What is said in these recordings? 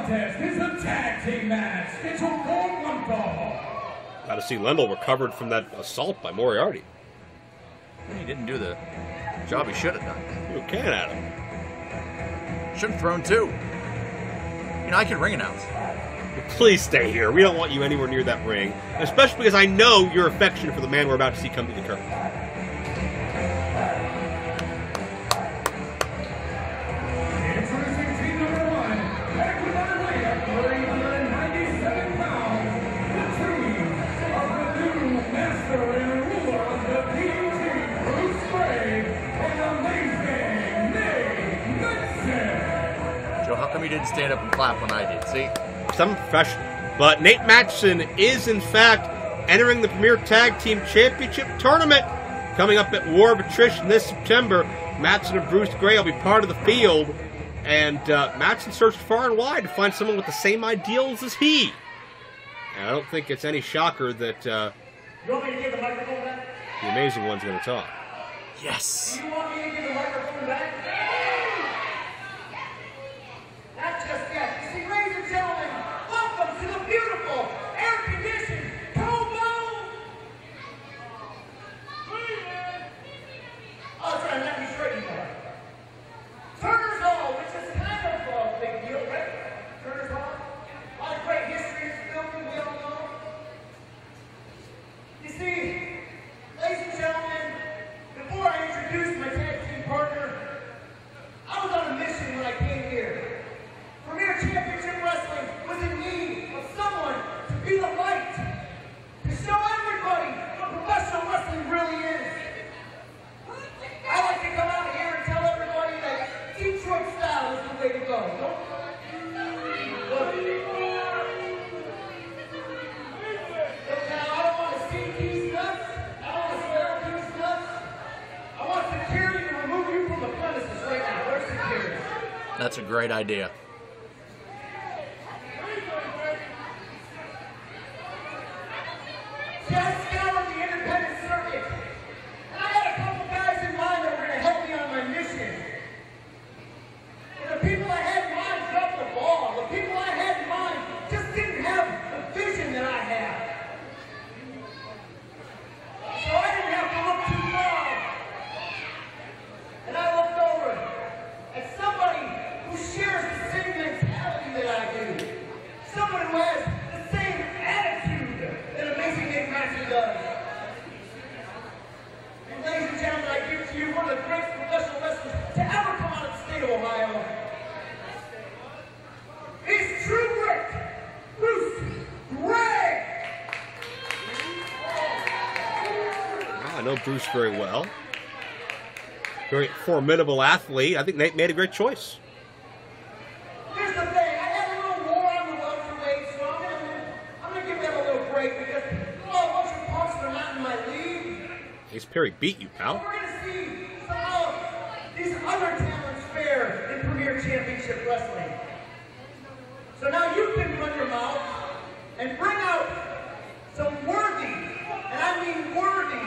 contest is a tag team match scheduled for one fall. Got to see Lendl recovered from that assault by Moriarty. He didn't do the job he should have done. You can at him. Should have thrown two. You know, I can ring announce. Please stay here. We don't want you anywhere near that ring, especially because I know your affection for the man we're about to see come through the curtain. Introducing team number one, back with our weight of 397 pounds, the team of the new master and ruler of the PG, Bruce Gray, and amazing Nate Mattson. Joe, how come you didn't stand up and clap when I did? See? Some professional. But Nate Mattson is, in fact, entering the Premier Tag Team Championship Tournament coming up at War of Attrition this September. Mattson and Bruce Gray will be part of the field. And Mattson searched far and wide to find someone with the same ideals as he. And I don't think it's any shocker that You want me to give the microphone back? the Amazing One's going to talk. Yes. Do you want me to give the microphone back? Not just yet. You see, ladies and gentlemen, welcome to the beautiful, air-conditioned Como. Oh, that's right, let me straighten you out. Turner's Hall, which is kind of a big deal, right? Turner's Hall. A lot of great history in this building, we all know. You see, ladies and gentlemen, before I introduce my tag team partner, I was on a mission when I came here. Premier Championship Wrestling was in need of someone to be the light, to show everybody what professional wrestling really is. I like to come out here and tell everybody that Detroit style is the way to go. Look, now, I don't want to see these nuts. I don't want to smell these nuts. I want security to remove you from the premises right now. Where's security? That's a great idea. Just scoured the independent circuit. And I had a couple guys in mind that were going to help me on my mission. And the people I had in mind dropped the ball. The people I had in mind just didn't have the vision that I had. So I didn't have to look too far. And I looked over at somebody who shares the same mentality that I do. Someone who has the same attitude that Amazing Nate Mattson does. And ladies and gentlemen, I give to you one of the greatest professional wrestlers to ever come out of the state of Ohio. He's True Grit, Bruce Gray. I know Bruce very well. Very formidable athlete. I think Nate made a great choice. Here's the thing, I had a little war on the welterweight, so I'm gonna give them a little break because a bunch of punks that are not in my league. Ace Perry beat you, pal. We're gonna see some of these other talents fare in Premier Championship Wrestling. So now you can run your mouth and bring out some worthy, and I mean worthy,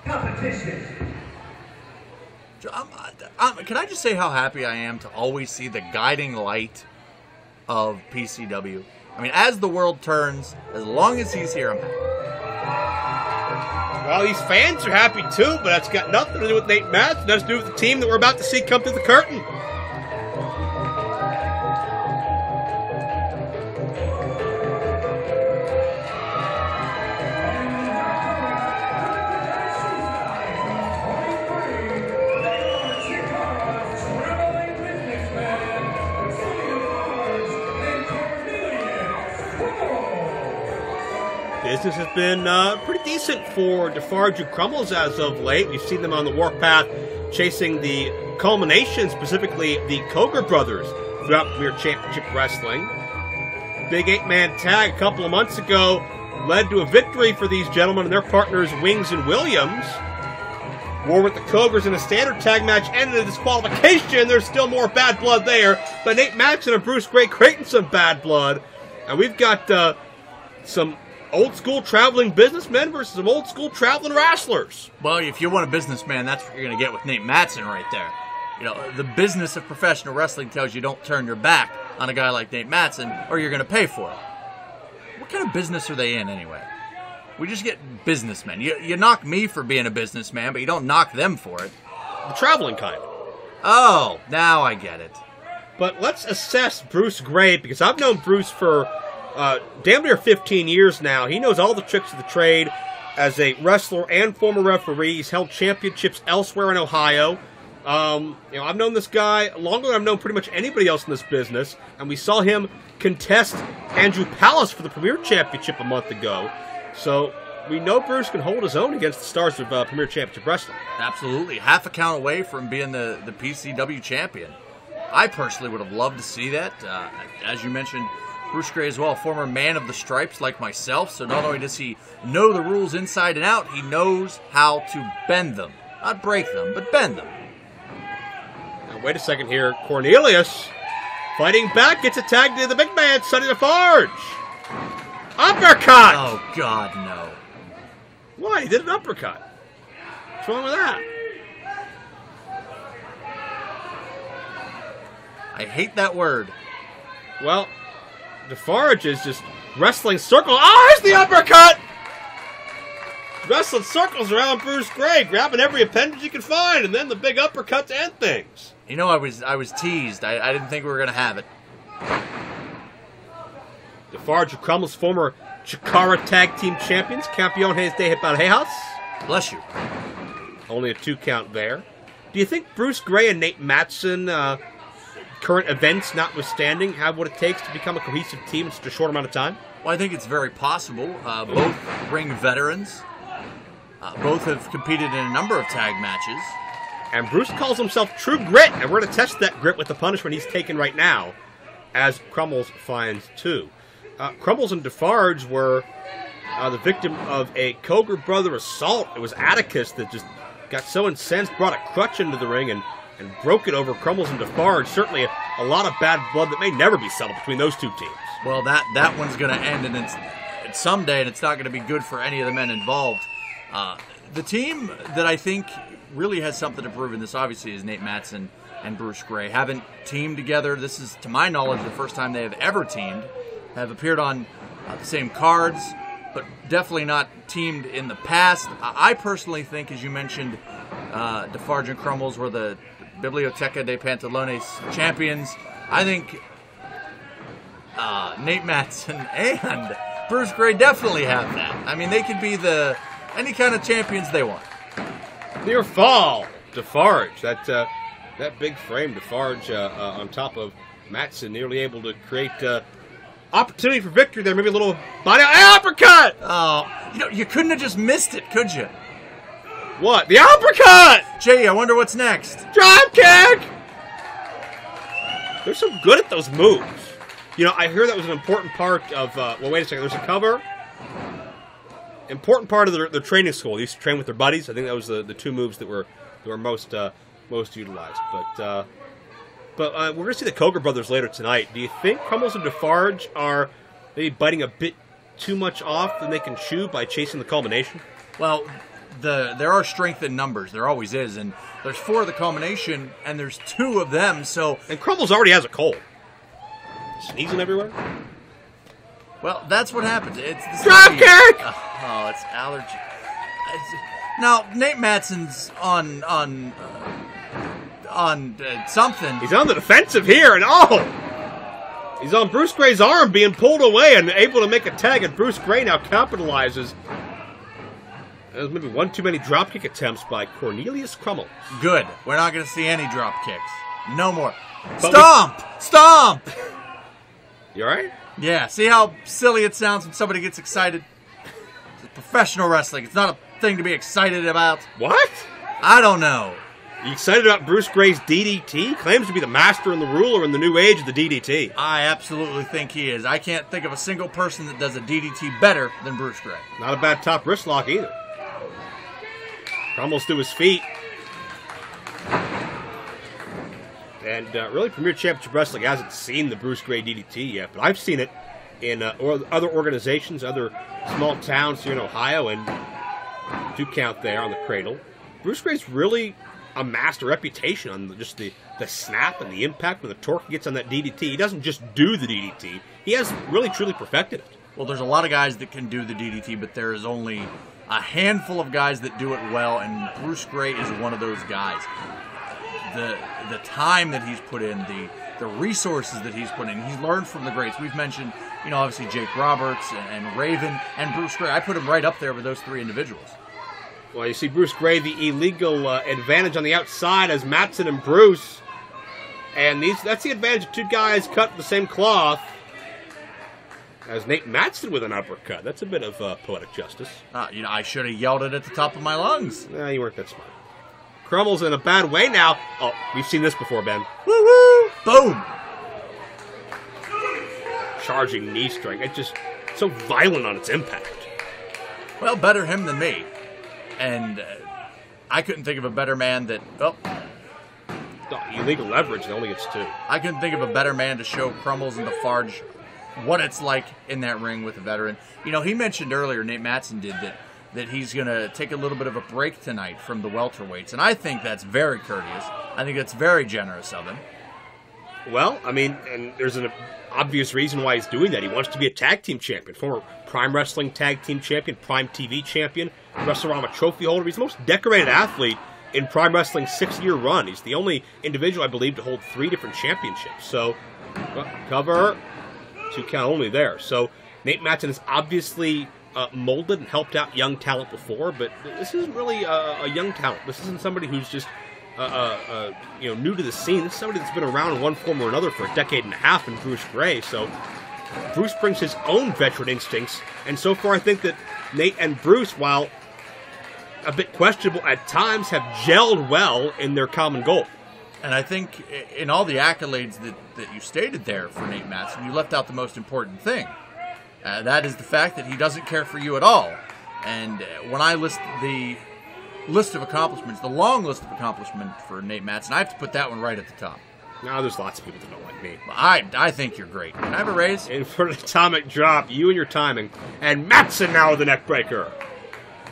competition. Can I just say how happy I am to always see the guiding light of PCW? I mean, as the world turns, as long as he's here, I'm happy. Well, these fans are happy too, but that's got nothing to do with Nate Mattson. That's to do with the team that we're about to see come through the curtain. Business has been pretty decent for Defarge Crummels as of late. We've seen them on the warpath chasing the culmination, specifically the Koger brothers, throughout Premier Championship Wrestling. Big 8-man tag a couple of months ago led to a victory for these gentlemen and their partners, Wings and Williams. War with the Cogers in a standard tag match ended in disqualification. There's still more bad blood there, but Nate Mattson and Bruce Gray creating some bad blood. And we've got some old-school traveling businessmen versus some old-school traveling wrestlers. Well, if you want a businessman, that's what you're going to get with Nate Mattson right there. the business of professional wrestling tells you don't turn your back on a guy like Nate Mattson or you're going to pay for it. What kind of business are they in anyway? We just get businessmen. You knock me for being a businessman, but you don't knock them for it. The traveling kind. Oh, now I get it. But let's assess Bruce Gray, because I've known Bruce for damn near 15 years now. He knows all the tricks of the trade as a wrestler and former referee. He's held championships elsewhere in Ohio. I've known this guy longer than I've known pretty much anybody else in this business, and we saw him contest Andrew Palace for the Premier Championship a month ago. So we know Bruce can hold his own against the stars of Premier Championship Wrestling. Absolutely. Half a count away from being the PCW champion. I personally would have loved to see that. As you mentioned, Bruce Gray as well, former man of the stripes like myself, so not only does he know the rules inside and out, he knows how to bend them. Not break them, but bend them. Now, wait a second here. Cornelius, fighting back, gets attacked to the big man, Sonny Defarge. Uppercut! Oh, God, no. Why? He did an uppercut. What's wrong with that? I hate that word. Well, Defarge is just wrestling circles. Oh, here's the uppercut! Wrestling circles around Bruce Gray, grabbing every appendage he can find, and then the big uppercut to end things. You know, I was teased. I didn't think we were going to have it. Defarge Crummels, former Chikara Tag Team Champions, Campeones de Parejas. Bless you. Only a 2 count there. Do you think Bruce Gray and Nate Mattson, current events notwithstanding, have what it takes to become a cohesive team in such a short amount of time? Well, I think it's very possible. Both ring veterans. Both have competed in a number of tag matches. And Bruce calls himself True Grit, and we're going to test that grit with the punishment he's taking right now, as Crummels finds too. Crummels and Defarge were the victim of a Coger brother assault. It was Atticus that just got so incensed, brought a crutch into the ring, and broke it over Crummels and Defarge. Certainly a lot of bad blood that may never be settled between those two teams. Well, that one's going to end, and it's someday, and it's not going to be good for any of the men involved. The team that I think really has something to prove in this, obviously, is Nate Mattson and Bruce Gray. Haven't teamed together. This is, to my knowledge, the first time they have ever teamed. Have appeared on the same cards, but definitely not teamed in the past. I personally think, as you mentioned, Defarge and Crummels were the Biblioteca de Pantalones champions. I think Nate Mattson and Bruce Gray definitely have that. I mean, they could be any kind of champions they want. Near fall, Defarge. That big frame, Defarge on top of Mattson, nearly able to create opportunity for victory there. Maybe a little body uppercut. Oh, you couldn't have just missed it, could you? What? The uppercut! Jay, I wonder what's next. Drop kick! They're so good at those moves. I hear that was an important part of, well, wait a second, there's a cover. Important part of their training school. They used to train with their buddies. I think that was the 2 moves that were most utilized. But we're going to see the Coger brothers later tonight. Do you think Crummels and Defarge are maybe biting a bit too much off than they can chew by chasing the culmination? Well, there are strength in numbers. There always is. And there's 4 of the culmination, and there's 2 of them. And Crummels already has a cold. Sneezing everywhere? Well, that's what happens. It's the drop kick! Oh, it's allergy. Now, Nate Mattson's on something. He's on the defensive here, and he's on Bruce Gray's arm, being pulled away and able to make a tag, and Bruce Gray now capitalizes. There's maybe one too many dropkick attempts by Cornelius Crummels. Good. We're not going to see any drop kicks. No more. Stomp! Stomp! You alright? Yeah. See how silly it sounds when somebody gets excited? It's professional wrestling. It's not a thing to be excited about. What? I don't know. You excited about Bruce Gray's DDT? Claims to be the master and the ruler in the new age of the DDT. I absolutely think he is. I can't think of a single person that does a DDT better than Bruce Gray. Not a bad top wrist lock either. Crummels to his feet. And really, Premier Championship Wrestling hasn't seen the Bruce Gray DDT yet, but I've seen it in other organizations, other small towns here in Ohio, and 2 count there on the cradle. Bruce Gray's really amassed a reputation on just the snap and the impact when the torque gets on that DDT. He doesn't just do the DDT. He has really, truly perfected it. Well, there's a lot of guys that can do the DDT, but there is only a handful of guys that do it well, and Bruce Gray is one of those guys. The time that he's put in, the resources that he's put in, he's learned from the greats. We've mentioned, obviously Jake Roberts and Raven and Bruce Gray. I put him right up there with those three individuals. Well, you see Bruce Gray, the illegal advantage on the outside as Mattson and Bruce. And that's the advantage of two guys cut from the same cloth. As Nate Mattson with an uppercut. That's a bit of poetic justice. I should have yelled it at the top of my lungs. Nah, you weren't that smart. Crummels in a bad way now. Oh, we've seen this before, Ben. Woo-woo! Boom! Charging knee strike. It's just so violent on its impact. Well, better him than me. And I couldn't think of a better man that... illegal leverage, it only gets two. I couldn't think of a better man to show Crummels and Defarge what it's like in that ring with a veteran. He mentioned earlier, Nate Mattson did, that he's going to take a little bit of a break tonight from the welterweights. And I think that's very courteous. I think that's very generous of him. Well, and there's an obvious reason why he's doing that. He wants to be a tag team champion, former Prime Wrestling tag team champion, Prime TV champion, Wrestle-Rama trophy holder. He's the most decorated athlete in Prime Wrestling's 6-year run. He's the only individual, I believe, to hold 3 different championships. So, cover, 2 count only there. So, Nate Mattson has obviously molded and helped out young talent before, but this isn't really a young talent. This isn't somebody who's just new to the scene. This is somebody that's been around in one form or another for a decade and a half in Bruce Gray. So Bruce brings his own veteran instincts, and so far I think that Nate and Bruce, while a bit questionable at times, have gelled well in their common goal. And I think in all the accolades that you stated there for Nate Mattson, you left out the most important thing. That is the fact that he doesn't care for you at all. And when I list the list of accomplishments, the long list of accomplishments for Nate Mattson, I have to put that one right at the top. No, there's lots of people that don't like me. I think you're great. Can I have a raise? In for an atomic drop, you and your timing. And Mattson now with the neck breaker.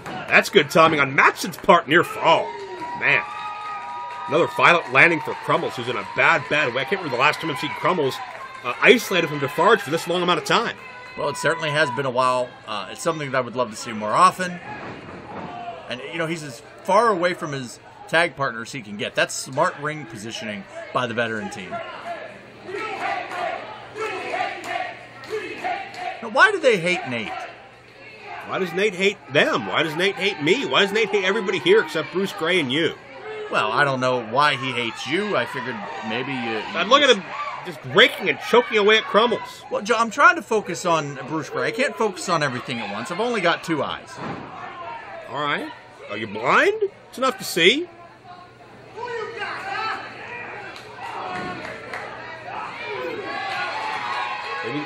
That's good timing on Mattson's part, near fall. Man. Another violent landing for Crummels, who's in a bad way. I can't remember the last time I've seen Crummels isolated from Defarge for this long amount of time. Well, it certainly has been a while. It's something that I would love to see more often. And, he's as far away from his tag partner as he can get. That's smart ring positioning by the veteran team. Now, why do they hate Nate? Why does Nate hate them? Why does Nate hate me? Why does Nate hate everybody here except Bruce Gray and you? Well, I don't know why he hates you. I figured maybe I'd look at him just raking and choking away at Crummels. Well, Joe, I'm trying to focus on Bruce Gray. I can't focus on everything at once. I've only got 2 eyes. All right. Are you blind? It's enough to see.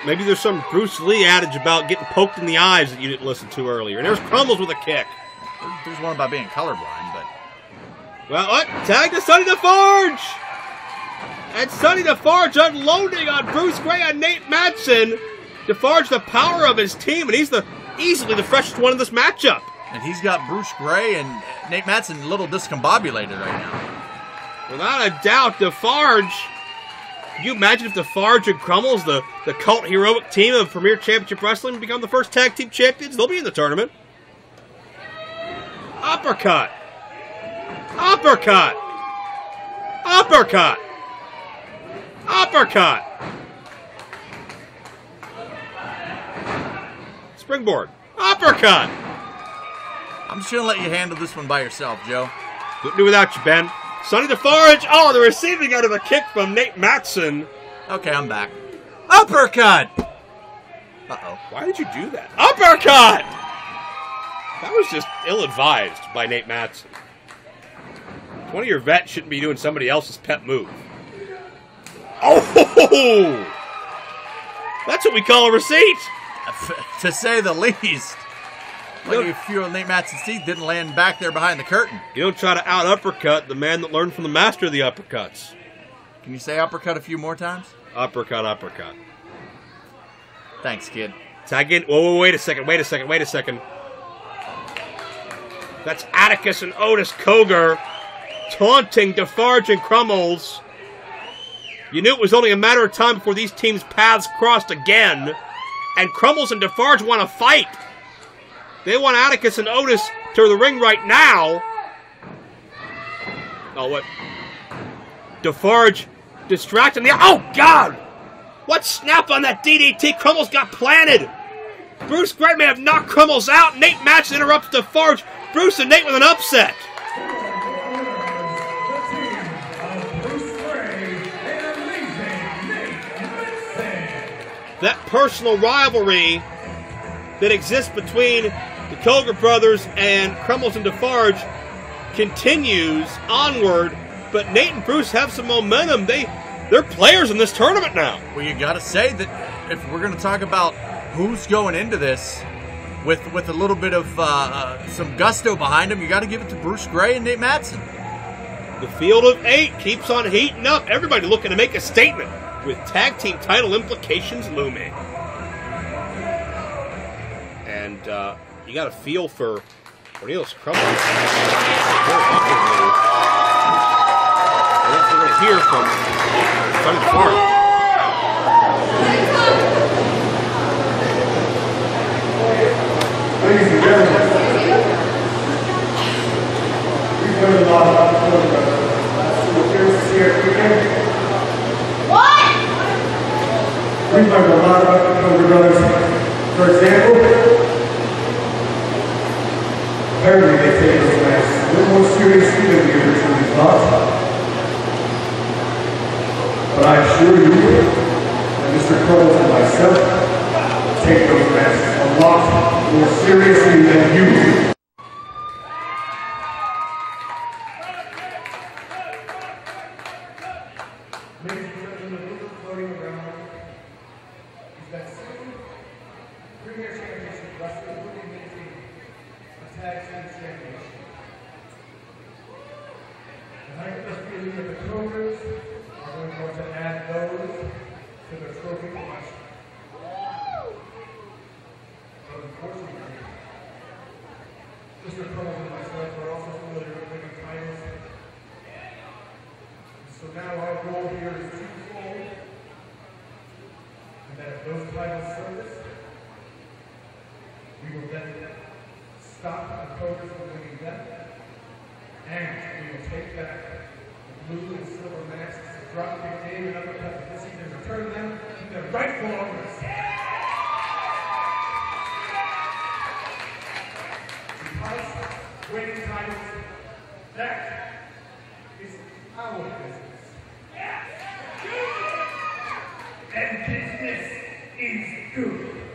Maybe there's some Bruce Lee adage about getting poked in the eyes that you didn't listen to earlier. And there's Crummels with a kick. There's one about being colorblind, but... Well, what? Tag to Sonny Defarge! And Sonny Defarge unloading on Bruce Gray and Nate Mattson. Defarge the power of his team, and he's easily the freshest one in this matchup. And he's got Bruce Gray and Nate Mattson a little discombobulated right now. Without a doubt, Defarge. Can you imagine if Defarge and Crummels, the cult heroic team of Premier Championship Wrestling, become the first tag team champions? They'll be in the tournament. Uppercut. Uppercut. Uppercut. Uppercut. Springboard. Uppercut. I'm just going to let you handle this one by yourself, Joe. Couldn't do without you, Ben. Sonny Defarge. Oh, the receiving end of a kick from Nate Mattson. Okay, I'm back. Uppercut! Uh-oh. Why did you do that? Uppercut! That was just ill-advised by Nate Mattson. 20-year vet shouldn't be doing somebody else's pet move. Oh! That's what we call a receipt. To say the least. Like a few of Nate Mattson's teeth didn't land back there behind the curtain. You don't try to out-uppercut the man that learned from the master of the uppercuts. Can you say uppercut a few more times? Uppercut, uppercut. Thanks, kid. Tag in. Whoa, wait a second. That's Atticus and Otis Cogar. taunting Defarge and Crummels. You knew it was only a matter of time before these teams' paths crossed again. And Crummels and Defarge want to fight. They want Atticus and Otis to the ring right now. Oh, what? Defarge distracting the... Oh, God! What snap on that DDT? Crummels got planted. Bruce Gray may have knocked Crummels out. Nate Mattson interrupts Defarge. Bruce and Nate with an upset. That personal rivalry that exists between the Coger brothers and Crummels and Defarge continues onward, but Nate and Bruce have some momentum. They're players in this tournament now. Well, you got to say that if we're going to talk about who's going into this with a little bit of some gusto behind them, you got to give it to Bruce Gray and Nate Mattson. The field of 8 keeps on heating up. Everybody looking to make a statement, with tag team title implications looming. And you got a feel for Cornelius Crummels. I think we're going to hear from Sonny Defarge. Ladies and gentlemen, we've learned a lot about the Coger brothers. So we're curious to see our weekend. We've learned a lot about the Coger brothers. For example, apparently they take those masks a little more seriously than we originally thought. But I assure you that Mr. Crummels and myself take those masks a lot more seriously than you do. Ladies and gentlemen, the rumor floating around is that soon Premier Championship Wrestling will be making a tag team championship. And I get the feeling that the Cogers are going to add those to the trophy collection. But unfortunately, Mr. Crummels and myself are also familiar with winning titles. So now our goal here is twofold, and that if those titles service, we will then stop the Cogers from winning them, and we will take back the blue and silver masks, drop kick Dave and uppercut this evening, return them to their rightful owners. Because winning titles, that is our business. And business is good.